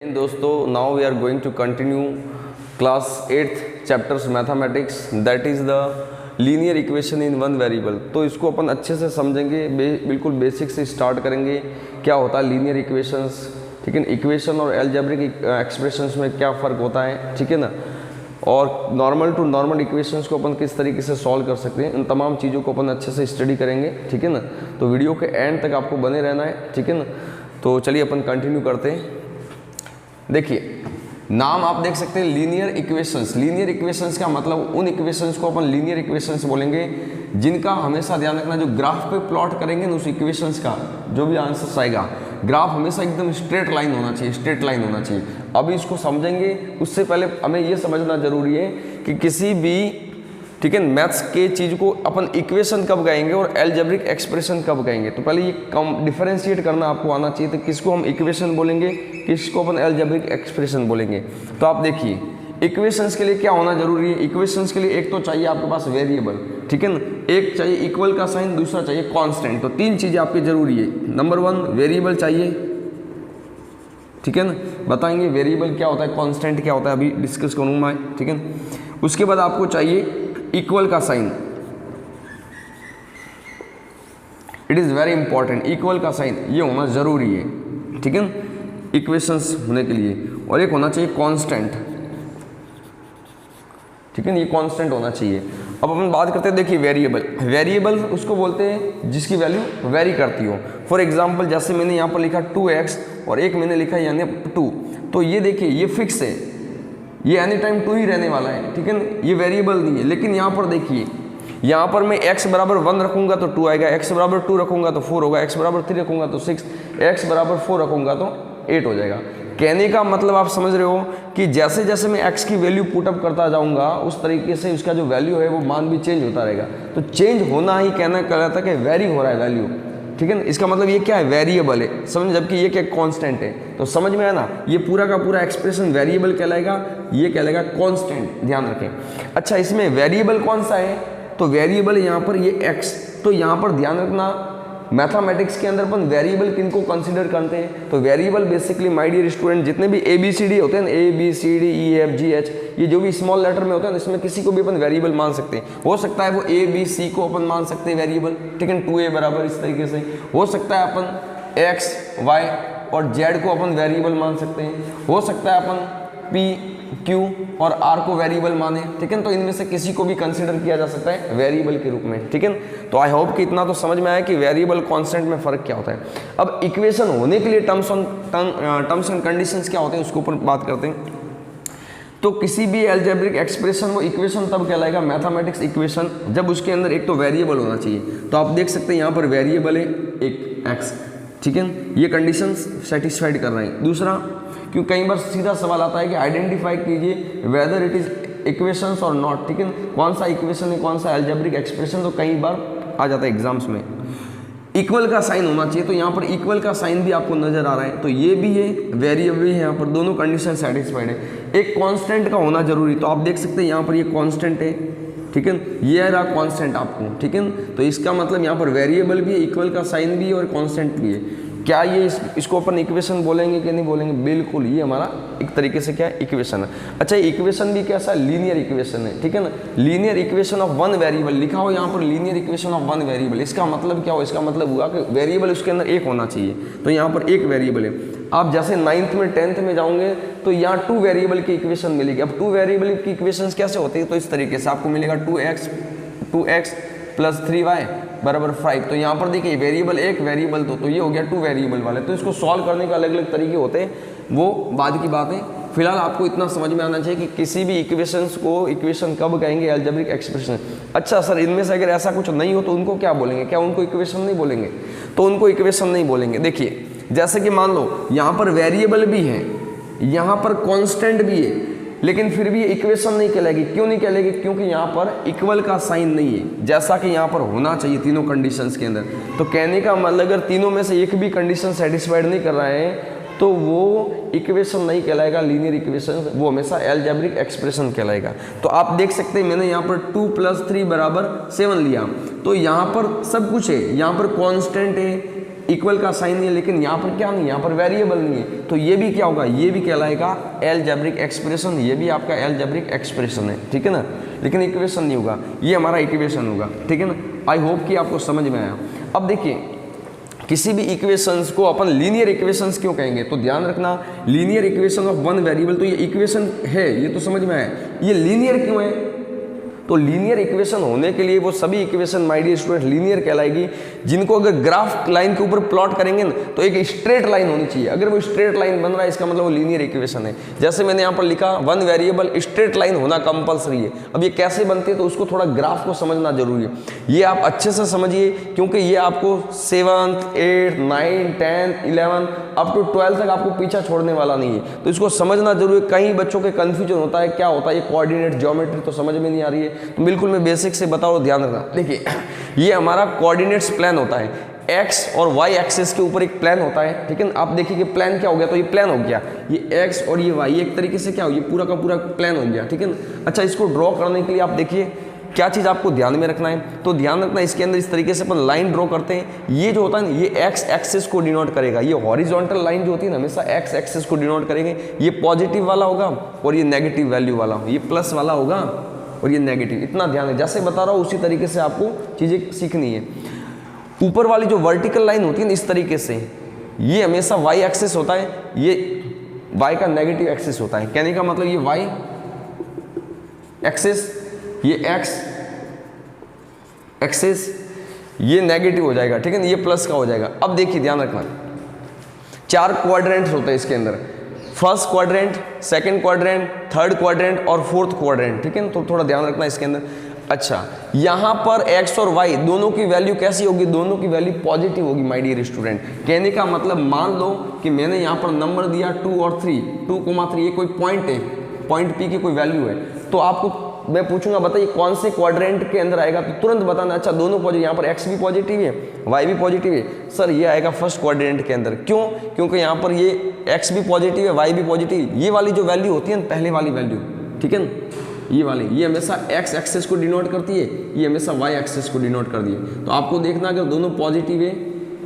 दोस्तों, now we are going to continue class 8th chapters mathematics, that is the linear equation in one variable. तो इसको अपन अच्छे से समझेंगे, बिल्कुल बेसिक से स्टार्ट करेंगे। क्या होता है लीनियर इक्वेशंस, ठीक है। इक्वेशन और एल्जेब्रिक एक्सप्रेशंस में क्या फ़र्क होता है, ठीक है ना। और नॉर्मल टू नॉर्मल इक्वेशंस को अपन किस तरीके से सॉल्व कर सकते हैं, इन तमाम चीज़ों को अपन अच्छे से स्टडी करेंगे, ठीक है ना। तो वीडियो के एंड तक आपको बने रहना है, ठीक है ना। तो चलिए अपन कंटिन्यू करते हैं। देखिए, नाम आप देख सकते हैं लीनियर इक्वेशंस। लीनियर इक्वेशंस का मतलब उन इक्वेशंस को अपन लीनियर इक्वेशंस बोलेंगे जिनका हमेशा ध्यान रखना, जो ग्राफ पे प्लॉट करेंगे ना उस इक्वेशंस का जो भी आंसर आएगा, ग्राफ हमेशा एकदम स्ट्रेट लाइन होना चाहिए, स्ट्रेट लाइन होना चाहिए। अभी इसको समझेंगे, उससे पहले हमें ये समझना जरूरी है कि किसी भी, ठीक है, मैथ्स के चीज़ को अपन इक्वेशन कब कहेंगे और एल्जेब्रिक एक्सप्रेशन कब कहेंगे। तो पहले ये कम डिफरेंशिएट करना आपको आना चाहिए। तो किसको हम इक्वेशन बोलेंगे, किसको अपन एल्जेब्रिक एक्सप्रेशन बोलेंगे। तो आप देखिए, इक्वेशंस के लिए क्या होना जरूरी है। इक्वेशंस के लिए एक तो चाहिए आपके पास वेरिएबल, ठीक है ना। एक चाहिए इक्वल का साइन, दूसरा चाहिए कांस्टेंट। तो तीन चीज़ें आपकी जरूरी है। नंबर 1 वेरिएबल चाहिए, ठीक है ना। बताएंगे वेरिएबल क्या होता है, कांस्टेंट क्या होता है, अभी डिस्कस करूँगा मैं, ठीक है। उसके बाद आपको चाहिए इक्वल का sign, it is very important. Equal का साइन ये होना ज़रूरी है, ठीक है, इक्वेशंस होने के लिए। और एक होना चाहिए कांस्टेंट, ठीक है ना, ये कांस्टेंट होना चाहिए। अब अपन बात करते हैं, देखिए वेरिएबल। वेरिएबल उसको बोलते हैं जिसकी वैल्यू वेरी करती हो। फॉर एग्जांपल जैसे मैंने यहाँ पर लिखा 2x और एक मैंने लिखा यानी 2, तो ये देखिए ये फिक्स है, ये एनी टाइम 2 ही रहने वाला है, ठीक है ना, ये वेरिएबल नहीं है। लेकिन यहाँ पर देखिए, यहाँ पर मैं x बराबर 1 रखूँगा तो 2 आएगा, x बराबर 2 रखूँगा तो 4 होगा, x बराबर 3 रखूँगा तो 6, x बराबर 4 रखूँगा तो 8 हो जाएगा। कहने का मतलब आप समझ रहे हो कि जैसे जैसे मैं x की वैल्यू पुटअप करता जाऊँगा उस तरीके से उसका जो वैल्यू है वो मान भी चेंज होता रहेगा। तो चेंज होना ही कहना कहलाता है कि वेरी हो रहा है वैल्यू, ठीक है ना। इसका मतलब ये क्या है, वेरिएबल है, समझ। जबकि ये क्या कांस्टेंट है। तो समझ में आया ना, ये पूरा का पूरा एक्सप्रेशन वेरिएबल कहलाएगा, ये कहलाएगा कांस्टेंट, ध्यान रखें। अच्छा, इसमें वेरिएबल कौन सा है, तो वेरिएबल यहाँ पर ये x। तो यहाँ पर ध्यान रखना, मैथमेटिक्स के अंदर अपन वेरिएबल किनको कंसीडर करते हैं, तो variable basically my dear student जितने भी ABCD होते हैं ना, ABCDEFGH, ये जो भी स्मॉल लेटर में होते हैं, इसमें किसी को भी अपन वेरिएबल मान सकते हैं। हो सकता है वो ABC को अपन मान सकते हैं वेरिएबल, ठीक है, 2a बराबर इस तरीके से। हो सकता है अपन X, Y और Z को अपन वेरिएबल मान सकते हैं। हो सकता है अपन P, Q और R को वेरिएबल माने, ठीक है। तो इनमें से किसी को भी कंसीडर किया जा सकता है वेरिएबल के रूप में, ठीक है। तो आई होप कि इतना तो समझ में आया कि वेरिएबल कांस्टेंट में फ़र्क क्या होता है। अब इक्वेशन होने के लिए टर्म्स एंड कंडीशंस क्या होते हैं उसके ऊपर बात करते हैं। तो किसी भी एल्जेब्रिक एक्सप्रेशन वो इक्वेशन तब कहलाएगा, मैथमेटिक्स इक्वेशन, जब उसके अंदर एक तो वेरिएबल होना चाहिए। तो आप देख सकते हैं यहाँ पर वेरिएबल है एक x, ठीक है, ये कंडीशंस सेटिस्फाइड कर रहे हैं। दूसरा, क्योंकि कई बार सीधा सवाल आता है कि आइडेंटिफाई कीजिए वेदर इट इज इक्वेशंस और नॉट, ठीक है, कौन सा इक्वेशन है कौन सा एल्जेब्रिक एक्सप्रेशन, तो कई बार आ जाता है एग्जाम्स में। इक्वल का साइन होना चाहिए, तो यहाँ पर इक्वल का साइन भी आपको नजर आ रहा है, तो ये भी है, वेरिएबल भी है, यहाँ पर दोनों कंडीशन सेटिस्फाइड है। एक कांस्टेंट का होना जरूरी, तो आप देख सकते हैं यहाँ पर ये कांस्टेंट है, ठीक है, ये रहा कांस्टेंट आपको, ठीक है। तो इसका मतलब यहाँ पर वेरिएबल भी है, इक्वल का साइन भी है और कांस्टेंट भी है। क्या ये इसको अपन इक्वेशन बोलेंगे कि नहीं बोलेंगे, बिल्कुल, ये हमारा एक तरीके से क्या है, इक्वेशन है। अच्छा, इक्वेशन भी कैसा, लीनियर इक्वेशन है, ठीक है ना। Linear equation of one variable लिखा हो यहाँ पर, linear equation of one variable. इसका मतलब क्या हो, इसका मतलब हुआ कि वेरिएबल उसके अंदर एक होना चाहिए। तो यहाँ पर एक वेरिएबल है। आप जैसे 9th में 10th में जाओगे तो यहाँ 2 वेरिएबल की इक्वेशन मिलेगी। अब 2 वेरिएबल की इक्वेशन कैसे होती है, तो इस तरीके से आपको मिलेगा 2x प्लस 3y बराबर 5। तो यहाँ पर देखिए वेरिएबल एक, वेरिएबल दो, तो ये हो गया 2 वेरिएबल वाले। तो इसको सॉल्व करने के अलग अलग तरीके होते हैं, वो बाद की बात है। फिलहाल आपको इतना समझ में आना चाहिए कि किसी भी इक्वेशंस को इक्वेशन कब कहेंगे, एल्जेब्रिक एक्सप्रेशन। अच्छा सर, इनमें से अगर ऐसा कुछ नहीं हो तो उनको क्या बोलेंगे, क्या उनको इक्वेशन नहीं बोलेंगे, तो उनको इक्वेशन नहीं बोलेंगे। देखिए, जैसे कि मान लो यहाँ पर वेरिएबल भी है, यहाँ पर कांस्टेंट भी है, लेकिन फिर भी इक्वेशन नहीं कहलाएगी। क्यों नहीं कहलाएगी, क्योंकि यहाँ पर इक्वल का साइन नहीं है, जैसा कि यहाँ पर होना चाहिए तीनों कंडीशंस के अंदर। तो कहने का मतलब अगर तीनों में से एक भी कंडीशन सेटिस्फाइड नहीं कर रहे हैं तो वो इक्वेशन नहीं कहलाएगा, लीनियर इक्वेशन, वो हमेशा एल्जेब्रिक एक्सप्रेशन कहलाएगा। तो आप देख सकते हैं मैंने यहाँ पर 2 + 3 = 7 लिया, तो यहाँ पर सब कुछ है, यहाँ पर कांस्टेंट है, इक्वल का साइन है, लेकिन यहाँ पर क्या नहीं है, यहाँ पर वेरिएबल नहीं है, तो ये भी क्या होगा, ये भी कहलाएगा अलजेब्रिक एक्सप्रेशन, ये भी आपका अलजेब्रिक एक्सप्रेशन है, ठीक है ना, लेकिन इक्वेशन नहीं होगा, ये हमारा इक्वेशन होगा, ठीक है ना। आई होप कि आपको समझ में आया। अब देखिए किसी भी इक्वेशंस को अपन लीनियर इक्वेशंस क्यों कहेंगे, तो ध्यान रखना linear equation of one variable, तो ये इक्वेशन है, ये तो समझ में आया, ये लीनियर क्यों है, तो लीनियर इक्वेशन होने के लिए वो सभी equation my dear student linear कहलाएगी जिनको अगर ग्राफ लाइन के ऊपर प्लॉट करेंगे ना तो एक स्ट्रेट लाइन होनी चाहिए, अगर वो स्ट्रेट लाइन बन रहा है इसका मतलब वो लीनियर इक्वेशन है। जैसे मैंने यहाँ पर लिखा वन वेरिएबल स्ट्रेट लाइन होना कंपलसरी है। अब ये कैसे बनती है तो उसको थोड़ा ग्राफ को समझना जरूरी है, ये आप अच्छे से समझिए क्योंकि ये आपको 7th 8th 9th 10th 11 up to 12 तक आपको पीछा छोड़ने वाला नहीं है, तो इसको समझना जरूरी है। कई बच्चों के कंफ्यूजन होता है, क्या होता है ये कोऑर्डिनेट ज्योमेट्री तो समझ में नहीं आ रही है, तो बिल्कुल मैं बेसिक से बताओ, ध्यान रखना। देखिए ये हमारा कोऑर्डिनेट्स प्लान होता है, एक्स और वाई एक्सिस के ऊपर एक प्लान होता है, ठीक है ना। आप देखिए कि प्लान क्या हो गया, तो ये प्लान हो गया, ये एक्स और ये वाई एक तरीके से क्या हो, ये पूरा का पूरा प्लान हो गया, ठीक है ना। अच्छा इसको ड्रॉ करने के लिए आप देखिए क्या चीज़ आपको ध्यान में रखना है, तो ध्यान रखना इसके अंदर इस तरीके से अपन लाइन ड्रॉ करते हैं, ये जो होता है ना ये एक्स एक्सिस को डिनोट करेगा, ये हॉरिजॉन्टल लाइन जो होती है ना हमेशा एक्स एक्सिस को डिनोट करेंगे, ये पॉजिटिव वाला होगा और ये नेगेटिव वैल्यू वाला, ये प्लस वाला होगा और ये नेगेटिव। इतना ध्यान है, जैसे बता रहा हूँ उसी तरीके से आपको चीज़ें सीखनी है। ऊपर वाली जो वर्टिकल लाइन होती है ना इस तरीके से, ये हमेशा वाई एक्सिस होता है, ये वाई का नेगेटिव एक्सिस होता है, कहने का मतलब ये वाई एक्सिस, ये एक्स एक्सिस, ये नेगेटिव हो जाएगा, ठीक है ना, ये प्लस का हो जाएगा। अब देखिए ध्यान रखना 4 क्वाड्रेंट्स होते हैं इसके अंदर, first quadrant, second quadrant, third quadrant और फोर्थ क्वाड्रेंट, ठीक है ना, तो थोड़ा ध्यान रखना इसके अंदर। अच्छा यहाँ पर x और y दोनों की वैल्यू कैसी होगी, दोनों की वैल्यू पॉजिटिव होगी माय डियर स्टूडेंट। कहने का मतलब मान लो कि मैंने यहाँ पर नंबर दिया 2 और 3, 2,3, ये कोई पॉइंट है, पॉइंट P की कोई वैल्यू है, तो आपको मैं पूछूंगा बताइए कौन से क्वाड्रेंट के अंदर आएगा, तो तुरंत बताना। अच्छा दोनों पॉजिटिव, यहाँ पर x भी पॉजिटिव है, y भी पॉजिटिव है, सर ये आएगा फर्स्ट क्वाड्रेंट के अंदर। क्यों? क्योंकि यहाँ पर ये x भी पॉजिटिव है, y भी पॉजिटिव, ये वाली जो वैल्यू होती है ना पहले वाली वैल्यू, ठीक है ना, ये वाली, ये हमेशा x एक्सिस को डिनोट करती है, ये हमेशा y एक्सिस को डिनोट कर दिए, तो आपको देखना अगर दोनों पॉजिटिव है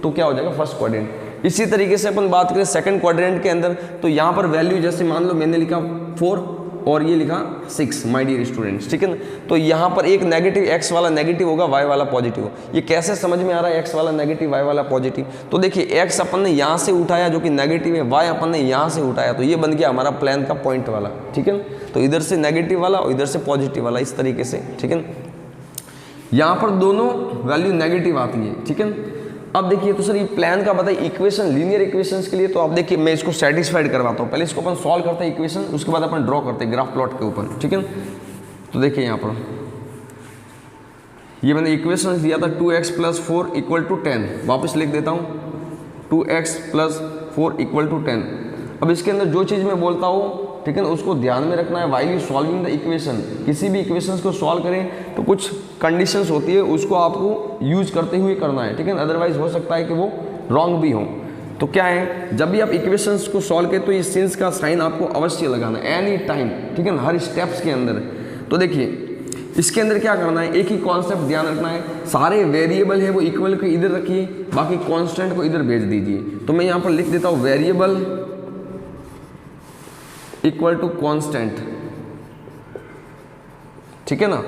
तो क्या हो जाएगा फर्स्ट क्वाड्रेंट। इसी तरीके से अपन बात करें सेकंड क्वाड्रेंट के अंदर, तो यहाँ पर वैल्यू जैसे मान लो मैंने लिखा 4 और ये लिखा 6 माय डियर स्टूडेंट्स, ठीक है ना, तो यहाँ पर एक नेगेटिव x वाला नेगेटिव होगा, y वाला पॉजिटिव। ये कैसे समझ में आ रहा है x वाला नेगेटिव y वाला पॉजिटिव, तो देखिए x अपन ने यहाँ से उठाया जो कि नेगेटिव है, y अपन ने यहाँ से उठाया, तो ये बन गया हमारा प्लान का पॉइंट वाला, ठीक है ना, तो इधर से नेगेटिव वाला और इधर से पॉजिटिव वाला, इस तरीके से, ठीक है ना। यहाँ पर दोनों वैल्यू नेगेटिव आती है, ठीक है ना। अब देखिए तो सर ये प्लान का बताइए इक्वेशन, लीनियर इक्वेशंस के लिए, तो आप देखिए मैं इसको सेटिस्फाइड करवाता हूँ, पहले इसको अपन सॉल्व करते हैं इक्वेशन, उसके बाद अपन ड्रॉ करते हैं ग्राफ प्लॉट के ऊपर, ठीक है। तो देखिए यहाँ पर ये मैंने इक्वेशन दिया था 2x + 4 = 10, वापस लिख देता हूँ 2x + 4 = 10। अब इसके अंदर जो चीज़ मैं बोलता हूँ, ठीक है ना, उसको ध्यान में रखना है। While you solving the equation, किसी भी इक्वेशंस को सॉल्व करें तो कुछ कंडीशंस होती है, उसको आपको यूज करते हुए करना है, ठीक है ना, अदरवाइज हो सकता है कि वो रॉन्ग भी हो। तो क्या है, जब भी आप इक्वेशंस को सॉल्व करें तो ये सिंस का साइन आपको अवश्य लगाना है एनी टाइम, ठीक है ना, हर स्टेप्स के अंदर। तो देखिए इसके अंदर क्या करना है, एक ही कॉन्सेप्ट ध्यान रखना है, सारे वेरिएबल है वो इक्वल को इधर रखिए, बाकी कॉन्स्टेंट को इधर भेज दीजिए। तो मैं यहाँ पर लिख देता हूँ वेरिएबल इक्वल टू कॉन्स्टेंट, ठीक है ना।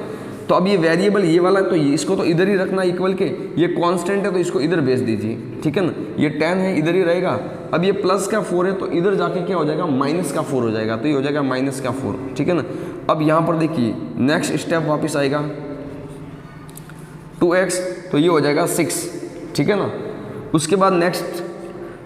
तो अब ये वेरिएबल ये वाला, तो इसको तो इधर ही रखना इक्वल के, ये कांस्टेंट है तो इसको इधर भेज दीजिए, ठीक है ना। ये 10 है इधर ही रहेगा, अब ये प्लस का 4 है तो इधर जाके क्या हो जाएगा माइनस का 4 हो जाएगा, तो ये हो जाएगा माइनस का 4, ठीक है ना। अब यहाँ पर देखिए नेक्स्ट स्टेप वापस आएगा 2x, तो ये हो जाएगा 6, ठीक है ना। उसके बाद नेक्स्ट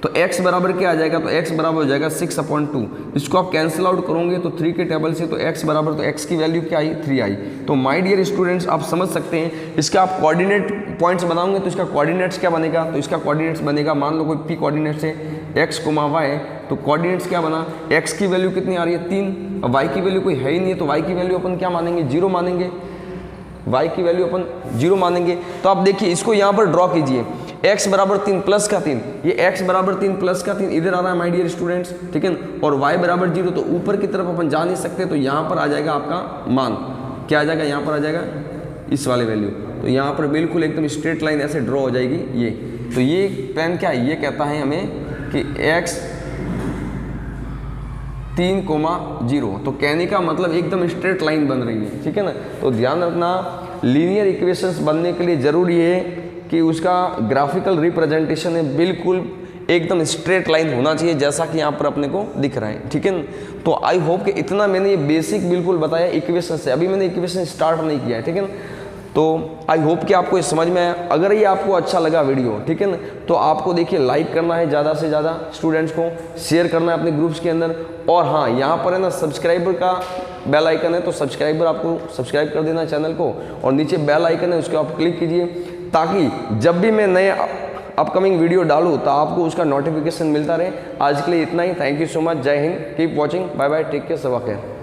तो x बराबर क्या आ जाएगा, तो x बराबर हो जाएगा 6/2। इसको आप कैंसिल आउट करोगे तो 3 के टेबल से, तो x बराबर, तो x की वैल्यू क्या आई 3 आई। तो माय डियर स्टूडेंट्स आप समझ सकते हैं, इसका आप कोऑर्डिनेट पॉइंट्स बनाओगे तो इसका कोऑर्डिनेट्स क्या बनेगा, तो इसका कोऑर्डिनेट्स बनेगा, मान लो कोई p कोऑर्डिनेट्स है x, y, तो कोऑर्डिनेट्स क्या बना, x की वैल्यू कितनी आ रही है 3, अब y की वैल्यू कोई है ही नहीं है, तो y की वैल्यू अपन क्या मानेंगे 0 मानेंगे, y की वैल्यू अपन 0 मानेंगे। तो आप देखिए इसको यहाँ पर ड्रॉ कीजिए, x बराबर 3 प्लस का 3, ये x बराबर 3 प्लस का 3 इधर आ रहा है माय डियर स्टूडेंट्स, ठीक है ना, और y बराबर 0, तो ऊपर की तरफ अपन जा नहीं सकते, तो यहाँ पर आ जाएगा आपका मान, क्या आ जाएगा, यहाँ पर आ जाएगा इस वाले वैल्यू। तो यहाँ पर बिल्कुल एकदम स्ट्रेट लाइन ऐसे ड्रॉ हो जाएगी, ये तो ये प्लान क्या है, ये कहता है हमें कि x 3,0, तो कहने का मतलब एकदम स्ट्रेट लाइन बन रही है, ठीक है ना। तो ध्यान रखना, लीनियर इक्वेशंस बनने के लिए ज़रूरी है कि उसका ग्राफिकल रिप्रेजेंटेशन है बिल्कुल एकदम स्ट्रेट लाइन होना चाहिए, जैसा कि यहाँ पर अपने को दिख रहा है, ठीक है ना। तो आई होप कि इतना मैंने ये बेसिक बिल्कुल बताया इक्वेशन से, अभी मैंने इक्वेशन स्टार्ट नहीं किया है, ठीक है ना। तो आई होप कि आपको ये समझ में आया। अगर ये आपको अच्छा लगा वीडियो, ठीक है ना, तो आपको देखिए लाइक करना है ज़्यादा से ज़्यादा, स्टूडेंट्स को शेयर करना है अपने ग्रुप्स के अंदर। और हाँ, यहाँ पर है ना सब्सक्राइबर का बेल आइकन है, तो सब्सक्राइबर आपको सब्सक्राइब कर देना चैनल को, और नीचे बेल आइकन है उसको आप क्लिक कीजिए, ताकि जब भी मैं नए अपकमिंग वीडियो डालूँ तो आपको उसका नोटिफिकेशन मिलता रहे। आज के लिए इतना ही, थैंक यू सो मच, जय हिंद, keep watching, bye bye, take care, सबा खैर।